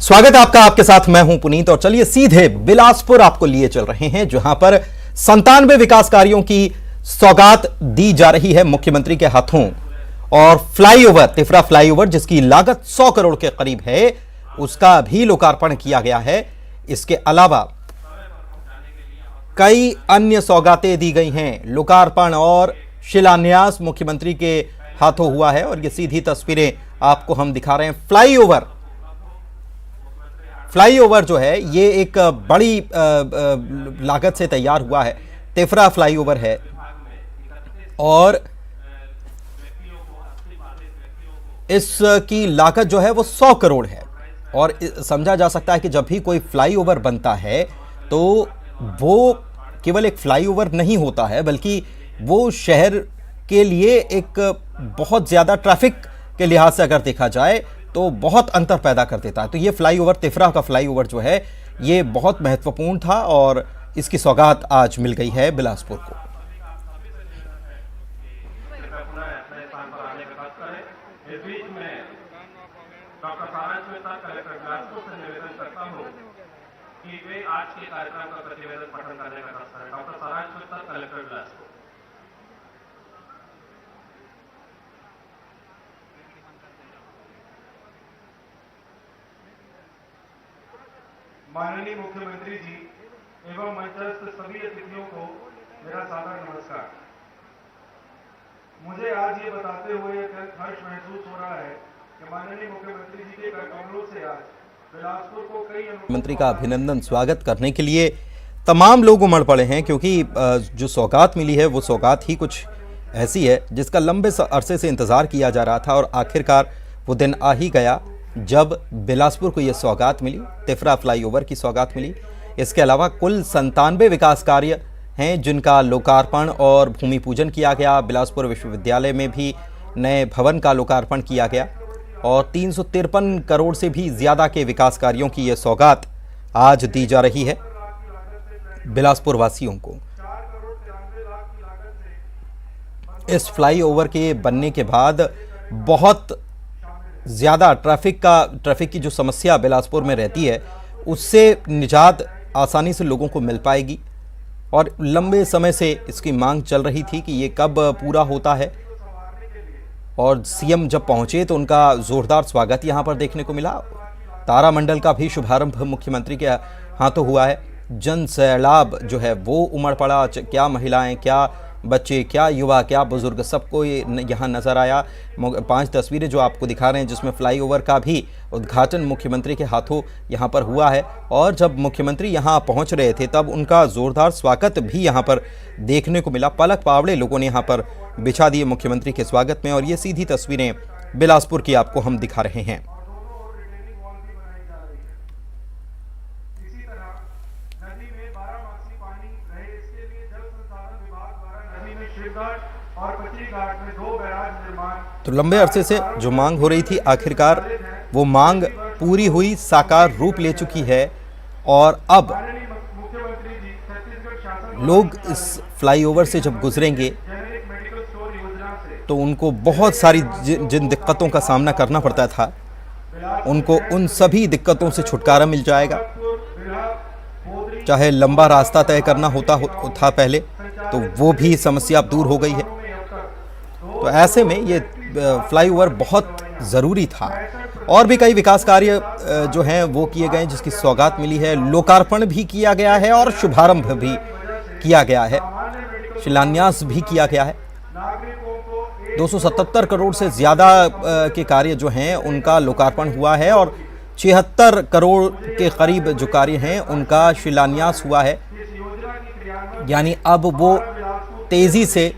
स्वागत है आपका, आपके साथ मैं हूं पुनीत। और चलिए सीधे बिलासपुर आपको लिए चल रहे हैं, जहां पर 97 विकास कार्यों की सौगात दी जा रही है मुख्यमंत्री के हाथों। और फ्लाईओवर, तिफरा फ्लाईओवर, जिसकी लागत 100 करोड़ के करीब है, उसका भी लोकार्पण किया गया है। इसके अलावा कई अन्य सौगातें दी गई हैं। लोकार्पण और शिलान्यास मुख्यमंत्री के हाथों हुआ है। और ये सीधी तस्वीरें आपको हम दिखा रहे हैं। फ्लाईओवर जो है ये एक बड़ी लागत से तैयार हुआ है। तिफरा फ्लाईओवर है और इसकी लागत जो है वो 100 करोड़ है। और समझा जा सकता है कि जब भी कोई फ्लाईओवर बनता है तो वो केवल एक फ्लाईओवर नहीं होता है, बल्कि वो शहर के लिए एक बहुत ज़्यादा ट्रैफिक के लिहाज से अगर देखा जाए तो बहुत अंतर पैदा कर देता है। तो ये फ्लाईओवर, तिफरा का फ्लाईओवर जो है, ये बहुत महत्वपूर्ण था और इसकी सौगात आज मिल गई है बिलासपुर को। इस बीच में डॉक्टर सारांश मेहता, कलेक्टर बिलासपुर से निवेदन करता हूं कि वे आज के कार्यक्रम का प्रतिवेदन पठन करने का प्रस्ताव है। डॉक्टर सारांश मेहता, कलेक्टर बिलासपुर। माननीय मुख्यमंत्री जी एवं मंचस्थ सभी अतिथियों को मेरा सादर नमस्कार। मुझे आज ये बताते हुए हर्ष महसूस हो रहा है कि माननीय मुख्यमंत्री जी के कदमों से आज बिलासपुर को कई मुख्यमंत्री का अभिनंदन स्वागत करने के लिए तमाम लोग उमड़ पड़े हैं, क्योंकि जो सौगात मिली है वो सौगात ही कुछ ऐसी है जिसका लंबे अरसे से इंतज़ार किया जा रहा था। और आखिरकार वो दिन आ ही गया जब बिलासपुर को ये सौगात मिली, तिफरा फ्लाईओवर की सौगात मिली। इसके अलावा कुल 97 विकास कार्य हैं जिनका लोकार्पण और भूमि पूजन किया गया। बिलासपुर विश्वविद्यालय में भी नए भवन का लोकार्पण किया गया और 353 करोड़ से भी ज़्यादा के विकास कार्यों की ये सौगात आज दी जा रही है बिलासपुर वासियों को। इस फ्लाईओवर के बनने के बाद बहुत ज़्यादा ट्रैफिक की जो समस्या बिलासपुर में रहती है, उससे निजात आसानी से लोगों को मिल पाएगी। और लंबे समय से इसकी मांग चल रही थी कि ये कब पूरा होता है। और सीएम जब पहुंचे तो उनका ज़ोरदार स्वागत यहां पर देखने को मिला। तारामंडल का भी शुभारंभ मुख्यमंत्री के हाथों हुआ है। जन सैलाब जो है वो उमड़ पड़ा। क्या महिलाएं, क्या बच्चे, क्या युवा, क्या बुजुर्ग, सबको ये यहाँ नज़र आया। 5 तस्वीरें जो आपको दिखा रहे हैं जिसमें फ्लाईओवर का भी उद्घाटन मुख्यमंत्री के हाथों यहाँ पर हुआ है। और जब मुख्यमंत्री यहाँ पहुँच रहे थे तब उनका ज़ोरदार स्वागत भी यहाँ पर देखने को मिला। पलक पावड़े लोगों ने यहाँ पर बिछा दिए मुख्यमंत्री के स्वागत में। और ये सीधी तस्वीरें बिलासपुर की आपको हम दिखा रहे हैं। तो लंबे अरसे से जो मांग हो रही थी, आखिरकार वो मांग पूरी हुई, साकार रूप ले चुकी है। और अब लोग इस फ्लाईओवर से जब गुजरेंगे तो उनको बहुत सारी जिन दिक्कतों का सामना करना पड़ता था, उनको उन सभी दिक्कतों से छुटकारा मिल जाएगा। चाहे लंबा रास्ता तय करना था पहले, तो वो भी समस्या अब दूर हो गई है। तो ऐसे में ये फ्लाईओवर बहुत ज़रूरी था। और भी कई विकास कार्य जो हैं वो किए गए, जिसकी सौगात मिली है। लोकार्पण भी किया गया है और शुभारंभ भी किया गया है, शिलान्यास भी किया गया है। 277 करोड़ से ज़्यादा के कार्य जो हैं उनका लोकार्पण हुआ है और 76 करोड़ के करीब जो कार्य हैं उनका शिलान्यास हुआ है। यानी अब वो तेज़ी से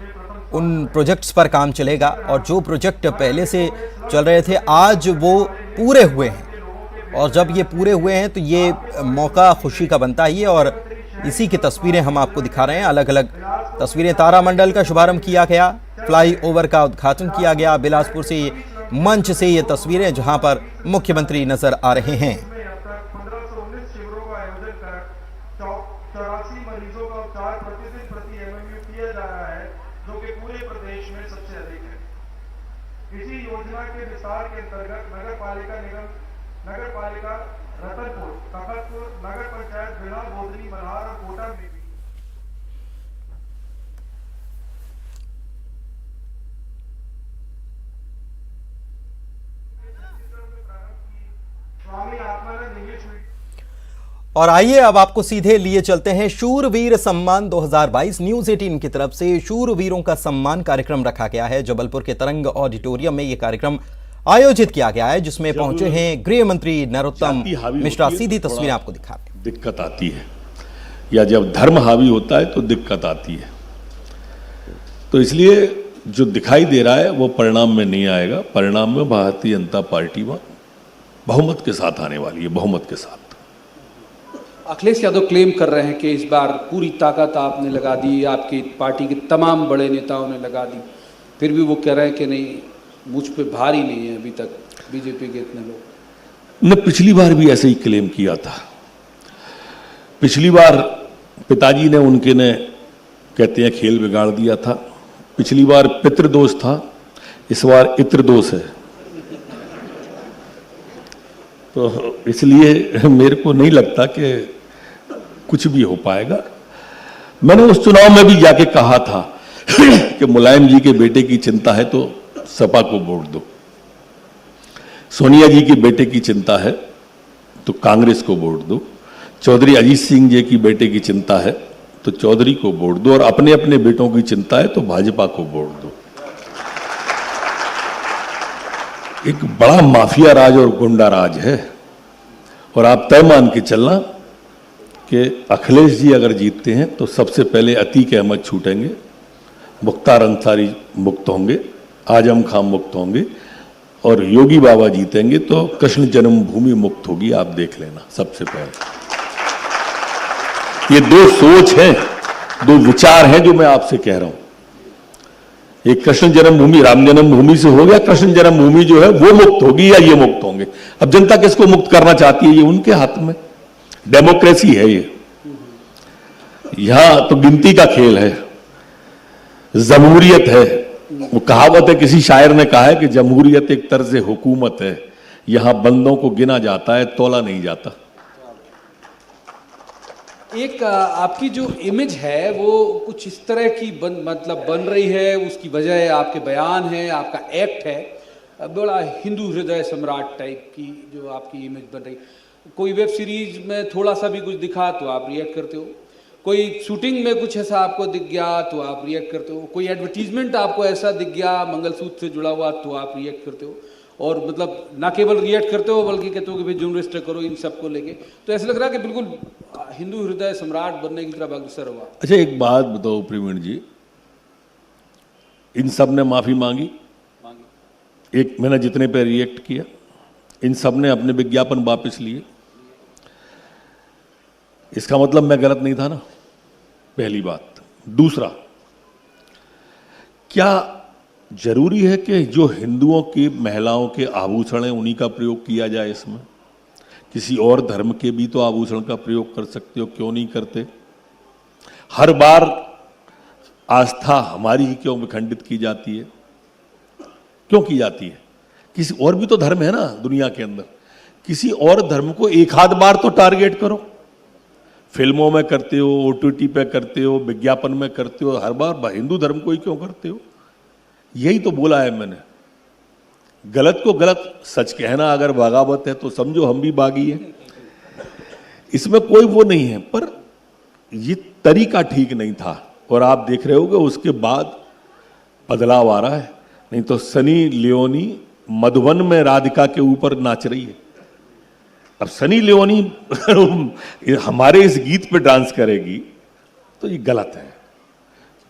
उन प्रोजेक्ट्स पर काम चलेगा। और जो प्रोजेक्ट पहले से चल रहे थे आज वो पूरे हुए हैं। और जब ये पूरे हुए हैं तो ये मौका खुशी का बनता ही है। और इसी की तस्वीरें हम आपको दिखा रहे हैं, अलग अलग तस्वीरें। तारामंडल का शुभारंभ किया गया, फ्लाईओवर का उद्घाटन किया गया। बिलासपुर से मंच से ये तस्वीरें जहां पर मुख्यमंत्री नजर आ रहे हैं। 1519 शिविरों का आयोजन कर 84 मरीजों का उपचार प्रतिदिन प्रति एमएमयू किया जा रहा है, जो कि पूरे प्रदेश में सबसे अधिक है। इसी योजना के विस्तार के अंतर्गत नगर पालिका निगम नगर पालिका रतनपुर, तखतपुर, नगर पंचायत बिल्हा, बोधनी, मल्हार और कोटा में भी स्वामी आत्मानंद इंग्लिश मीडियम। और आइए अब आपको सीधे लिए चलते हैं शूरवीर सम्मान 2022 न्यूज 18 की तरफ से शूरवीरों का सम्मान कार्यक्रम रखा गया है। जबलपुर के तरंग ऑडिटोरियम में यह कार्यक्रम आयोजित किया गया है, जिसमें पहुंचे हैं गृह मंत्री नरोत्तम मिश्रा। सीधी तस्वीर आपको दिखाते हैं। दिक्कत आती है, या जब धर्म हावी होता है तो दिक्कत आती है। तो इसलिए जो दिखाई दे रहा है वो परिणाम में नहीं आएगा। परिणाम में भारतीय जनता पार्टी में बहुमत के साथ आने वाली है, बहुमत के साथ। अखिलेश यादव क्लेम कर रहे हैं कि इस बार पूरी ताकत आपने लगा दी, आपकी पार्टी के तमाम बड़े नेताओं ने लगा दी, फिर भी वो कह रहे हैं कि नहीं, मुझ पे भारी नहीं है अभी तक बीजेपी के इतने लोग। ने पिछली बार भी ऐसे ही क्लेम किया था। पिछली बार पिताजी ने उनके ने कहते हैं खेल बिगाड़ दिया था। पिछली बार पितृदोष था, इस बार इत्रदोष है। तो इसलिए मेरे को नहीं लगता कि कुछ भी हो पाएगा। मैंने उस चुनाव में भी जाके कहा था कि मुलायम जी के बेटे की चिंता है तो सपा को वोट दो, सोनिया जी के बेटे की चिंता है तो कांग्रेस को वोट दो, चौधरी अजीत सिंह जी की बेटे की चिंता है तो चौधरी को वोट दो, और अपने अपने बेटों की चिंता है तो भाजपा को वोट दो। एक बड़ा माफिया राज और गुंडा राज है, और आप तय मान के चलना कि अखिलेश जी अगर जीतते हैं तो सबसे पहले अतीक अहमद छूटेंगे, मुख्तार अंसारी मुक्त होंगे, आजम खान मुक्त होंगे, और योगी बाबा जीतेंगे तो कृष्ण जन्मभूमि मुक्त होगी। आप देख लेना। सबसे पहले ये दो सोच हैं, दो विचार हैं जो मैं आपसे कह रहा हूं। एक कृष्ण जन्मभूमि राम जन्मभूमि से हो गया, कृष्ण जन्मभूमि जो है वो मुक्त होगी या ये मुक्त होंगे। अब जनता किसको मुक्त करना चाहती है ये उनके हाथ में। डेमोक्रेसी है ये, यहां तो गिनती का खेल है, जमहूरियत है। वो कहावत है, किसी शायर ने कहा है कि जमहूरियत एक तर्ज हुकूमत है, यहां बंदों को गिना जाता है, तोला नहीं जाता। एक आपकी जो इमेज है वो कुछ इस तरह की बन रही है, उसकी वजह आपके बयान है, आपका एक्ट है, बड़ा हिंदू हृदय सम्राट टाइप की जो आपकी इमेज बन रही। कोई वेब सीरीज में थोड़ा सा भी कुछ दिखा तो आप रिएक्ट करते हो, कोई शूटिंग में कुछ ऐसा आपको दिख गया तो आप रिएक्ट करते हो, कोई एडवर्टीजमेंट आपको ऐसा दिख गया मंगलसूत्र से जुड़ा हुआ तो आप रिएक्ट करते हो। और मतलब ना केवल रिएक्ट करते हो बल्कि कहते हो कि भाई जर्नलिस्ट करो इन सबको लेके। तो ऐसा लग रहा है कि बिल्कुल हिंदू हृदय सम्राट बनने की तरफ अग्रसर हुआ। अच्छा एक बात बताओ प्रवीण जी, इन सब ने माफी मांगी? एक मैंने जितने पे रिएक्ट किया इन सब ने अपने विज्ञापन वापस लिए। इसका मतलब मैं गलत नहीं था ना, पहली बात। दूसरा, क्या जरूरी है कि जो हिंदुओं की महिलाओं के आभूषण हैं उन्हीं का प्रयोग किया जाए इसमें? किसी और धर्म के भी तो आभूषण का प्रयोग कर सकते हो, क्यों नहीं करते? हर बार आस्था हमारी ही क्यों विखंडित की जाती है? क्यों की जाती है? किसी और भी तो धर्म है ना दुनिया के अंदर, किसी और धर्म को एक आध बार तो टारगेट करो। फिल्मों में करते हो, OTT पे करते हो, विज्ञापन में करते हो, हर बार हिंदू धर्म को ही क्यों करते हो? यही तो बोला है मैंने। गलत को गलत सच कहना अगर बगावत है तो समझो हम भी बागी हैं, इसमें कोई वो नहीं है। पर ये तरीका ठीक नहीं था, और आप देख रहे होगे उसके बाद बदलाव आ रहा है। नहीं तो सनी लियोनी मधुबन में राधिका के ऊपर नाच रही है, अब सनी लियोनी हमारे इस गीत पे डांस करेगी तो ये गलत है।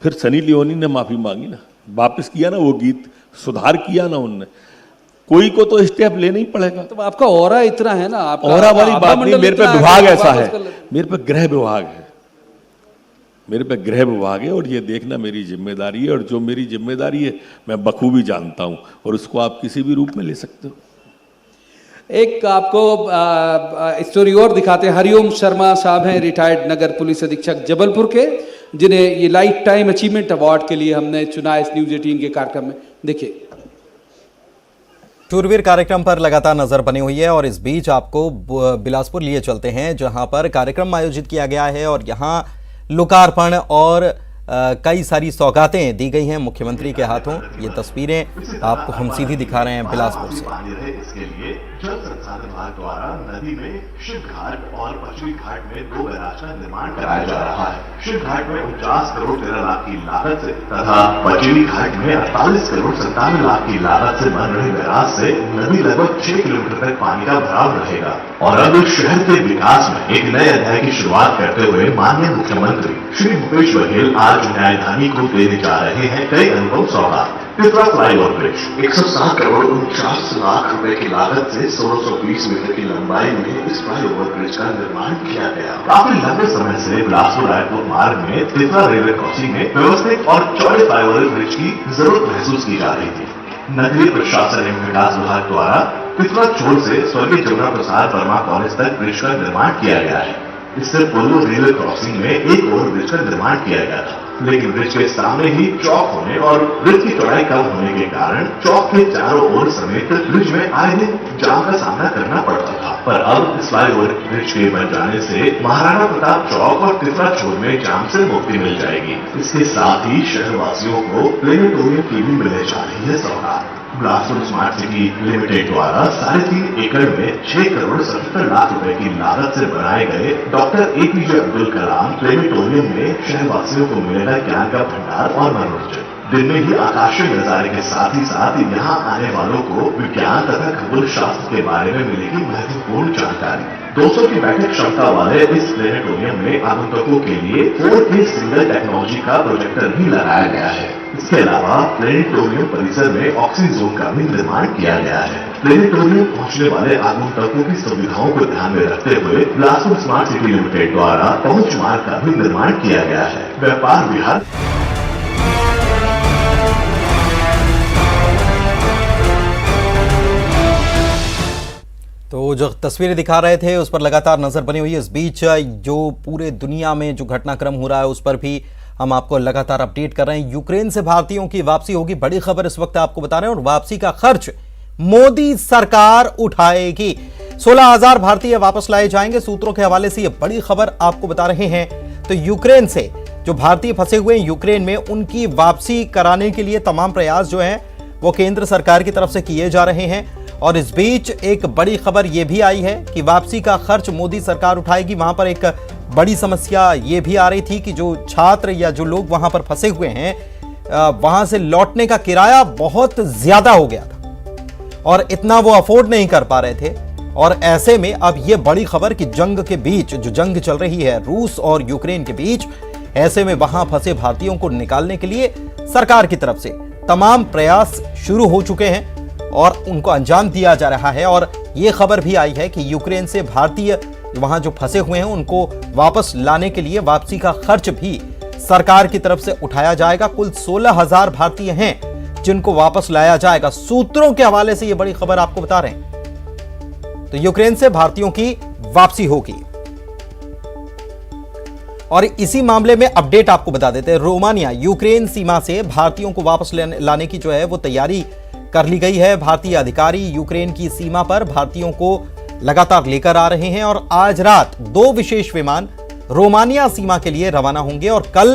फिर सनी लियोनी ने माफी मांगी ना, वापस किया ना वो गीत, सुधार किया ना उनने। कोई को तो स्टेप लेना ही पड़ेगा। तो आपका ऑरा इतना है ना, आपका ऑरा वाली बात नहीं, मेरे पे विभाग ऐसा है, मेरे मेरे पे गृह विभाग है, मेरे पे गृह विभाग है, और ये देखना मेरी जिम्मेदारी है। और जो मेरी जिम्मेदारी है मैं बखूबी जानता हूं, और उसको आप किसी भी रूप में ले सकते हो। एक आपको स्टोरी और दिखाते हैं। हरिओम शर्मा साहब हैं, रिटायर्ड नगर पुलिस अधीक्षक जबलपुर के, जिन्हें ये लाइफ टाइम अचीवमेंट अवार्ड के लिए हमने चुना इस न्यूज 18 के कार्यक्रम में। देखिए। शूरवीर कार्यक्रम पर लगातार नजर बनी हुई है और इस बीच आपको बिलासपुर लिए चलते हैं जहां पर कार्यक्रम आयोजित किया गया है और यहां लोकार्पण और कई सारी सौगातें दी गई हैं मुख्यमंत्री के हाथों। ये तस्वीरें आपको हम सीधी दिखा रहे हैं बिलासपुर से। इसके लिए जल संसाधन विभाग द्वारा नदी में शिव घाट और पश्चिमी घाट में 2 बैराज का निर्माण कराया जा रहा है। शिव घाट में 49 करोड़ 13 लाख की लागत से तथा पश्चिमी घाट में 48 करोड़ 57 लाख की लागत से बन रहे बैराज से नदी लगभग 6 किलोमीटर तक पानी का भराव रहेगा। और अब शहर के विकास में एक नए अध्याय की शुरुआत करते हुए माननीय मुख्यमंत्री श्री भूपेश बघेल आज न्यायधानी को देने जा रहे हैं कई अनुपम सौगात। तितरा फ्लाईओवर ब्रिज 107 करोड़ 49 लाख रुपए की लागत से 1620 मीटर की लंबाई में इस फ्लाईओवर ब्रिज का निर्माण किया गया। काफी लंबे समय से बिलासपुर रायपुर मार्ग में तितरा रेलवे क्रॉसिंग में व्यवस्थित और चौड़े फ्लाईओवर ब्रिज की जरूरत महसूस की जा रही थी। नगरीय प्रशासन एवं विकास विभाग द्वारा तितरा छोर से स्वर्गीय जमुना प्रसाद वर्मा कॉलेज तक ब्रिज का निर्माण किया गया है। इससे पूर्व रेलवे क्रॉसिंग में एक और ब्रिज का निर्माण किया गया था, लेकिन ब्रिज के सामने ही चौक होने और ब्रिज की चौड़ाई कम होने के कारण चौक के चारों ओर समेत ब्रिज में आए दिन जाम का सामना करना पड़ता था। पर अब इस फ्लाईओवर ब्रिज के बन जाने से महाराणा प्रताप चौक और तितरा छोर में जाम से मुक्ति मिल जाएगी। इसके साथ ही शहर वासियों को प्लेनेटोरियम की भी मिलने जा रही है सौगात। बिलासपुर स्मार्ट सिटी लिमिटेड द्वारा 3.5 एकड़ में 6 करोड़ 77 लाख रुपए की लागत से बनाए गए doctor APJ Abdul Kalam planetarium में शहरवासियों को मिलेगा ज्ञान का भंडार और मनोरंजन। दिन में ही आकाशीय नजारे के साथ ही यहाँ आने वालों को विज्ञान तथा खगोल शास्त्र के बारे में मिलेगी महत्वपूर्ण जानकारी। 200 की बैठक क्षमता वाले इस प्लेनेटोरियम में आगंतुकों के लिए 4K सिंगल टेक्नोलॉजी का प्रोजेक्टर भी लगाया गया है। इसके अलावा प्लेनेटोरियम परिसर में ऑक्सीजन जोन का भी निर्माण किया गया है। प्लेनेटोरियम पहुंचने वाले आगंतुकों की सुविधाओं को ध्यान में रखते हुए बिलासपुर स्मार्ट सिटी लिमिटेड द्वारा पहुंच मार्ग का भी निर्माण किया गया है। व्यापार विहार तो जो तस्वीरें दिखा रहे थे उस पर लगातार नजर बनी हुई है। इस बीच जो पूरे दुनिया में जो घटनाक्रम हो रहा है उस पर भी हम आपको लगातार अपडेट कर रहे हैं। यूक्रेन से भारतीयों की वापसी होगी, बड़ी खबर इस वक्त आपको बता रहे हैं और वापसी का खर्च मोदी सरकार उठाएगी। 16,000 भारतीय वापस लाए जाएंगे, सूत्रों के हवाले से यह बड़ी खबर आपको बता रहे हैं। तो यूक्रेन से जो भारतीय फंसे हुए हैं यूक्रेन में, उनकी वापसी कराने के लिए तमाम प्रयास जो हैं वो केंद्र सरकार की तरफ से किए जा रहे हैं। और इस बीच एक बड़ी खबर यह भी आई है कि वापसी का खर्च मोदी सरकार उठाएगी। वहां पर एक बड़ी समस्या ये भी आ रही थी कि जो छात्र या जो लोग वहां पर फंसे हुए हैं, वहां से लौटने का किराया बहुत ज्यादा हो गया था और इतना वो अफोर्ड नहीं कर पा रहे थे। और ऐसे में अब ये बड़ी खबर कि जंग के बीच, जो जंग चल रही है रूस और यूक्रेन के बीच, ऐसे में वहां फंसे भारतीयों को निकालने के लिए सरकार की तरफ से तमाम प्रयास शुरू हो चुके हैं और उनको अंजाम दिया जा रहा है। और ये खबर भी आई है कि यूक्रेन से भारतीय वहां जो फंसे हुए हैं उनको वापस लाने के लिए वापसी का खर्च भी सरकार की तरफ से उठाया जाएगा। कुल 16,000 भारतीय हैं जिनको वापस लाया जाएगा। सूत्रों के हवाले से यह बड़ी खबर आपको बता रहे हैं। तो यूक्रेन से भारतीयों की वापसी होगी। और इसी मामले में अपडेट आपको बता देते हैं, रोमानिया यूक्रेन सीमा से भारतीयों को वापस लाने की जो है वो तैयारी कर ली गई है। भारतीय अधिकारी यूक्रेन की सीमा पर भारतीयों को लगातार लेकर आ रहे हैं और आज रात 2 विशेष विमान रोमानिया सीमा के लिए रवाना होंगे और कल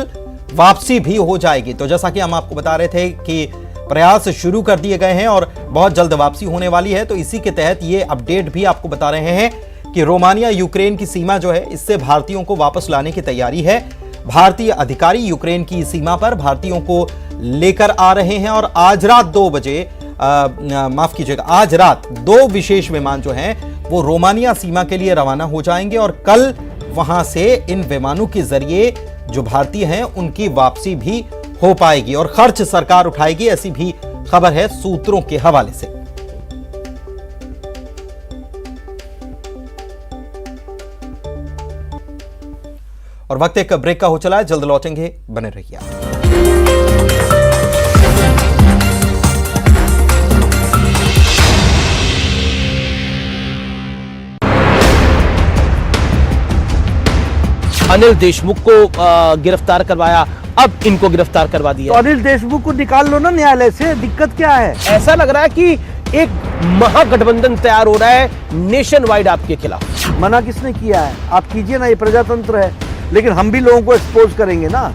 वापसी भी हो जाएगी। तो जैसा कि हम आपको बता रहे थे कि प्रयास शुरू कर दिए गए हैं और बहुत जल्द वापसी होने वाली है, तो इसी के तहत ये अपडेट भी आपको बता रहे हैं कि रोमानिया यूक्रेन की सीमा जो है इससे भारतीयों को वापस लाने की तैयारी है। भारतीय अधिकारी यूक्रेन की सीमा पर भारतीयों को लेकर आ रहे हैं और आज रात 2 बजे माफ कीजिएगा, आज रात 2 विशेष विमान जो हैं वो रोमानिया सीमा के लिए रवाना हो जाएंगे और कल वहां से इन विमानों के जरिए जो भारतीय हैं उनकी वापसी भी हो पाएगी और खर्च सरकार उठाएगी, ऐसी भी खबर है सूत्रों के हवाले से। और वक्त एक ब्रेक का हो चला है, जल्द लौटेंगे, बने रहिए। अनिल देशमुख को गिरफ्तार करवाया, अब इनको गिरफ्तार करवा दिया। तो अनिल देशमुख को निकाल लो ना न्यायालय से, दिक्कत क्या है? ऐसा लग रहा है कि एक महागठबंधन तैयार हो रहा है नेशन वाइड आपके खिलाफ। मना किसने किया है? आप कीजिए ना, ये प्रजातंत्र है, लेकिन हम भी लोगों को एक्सपोज करेंगे ना।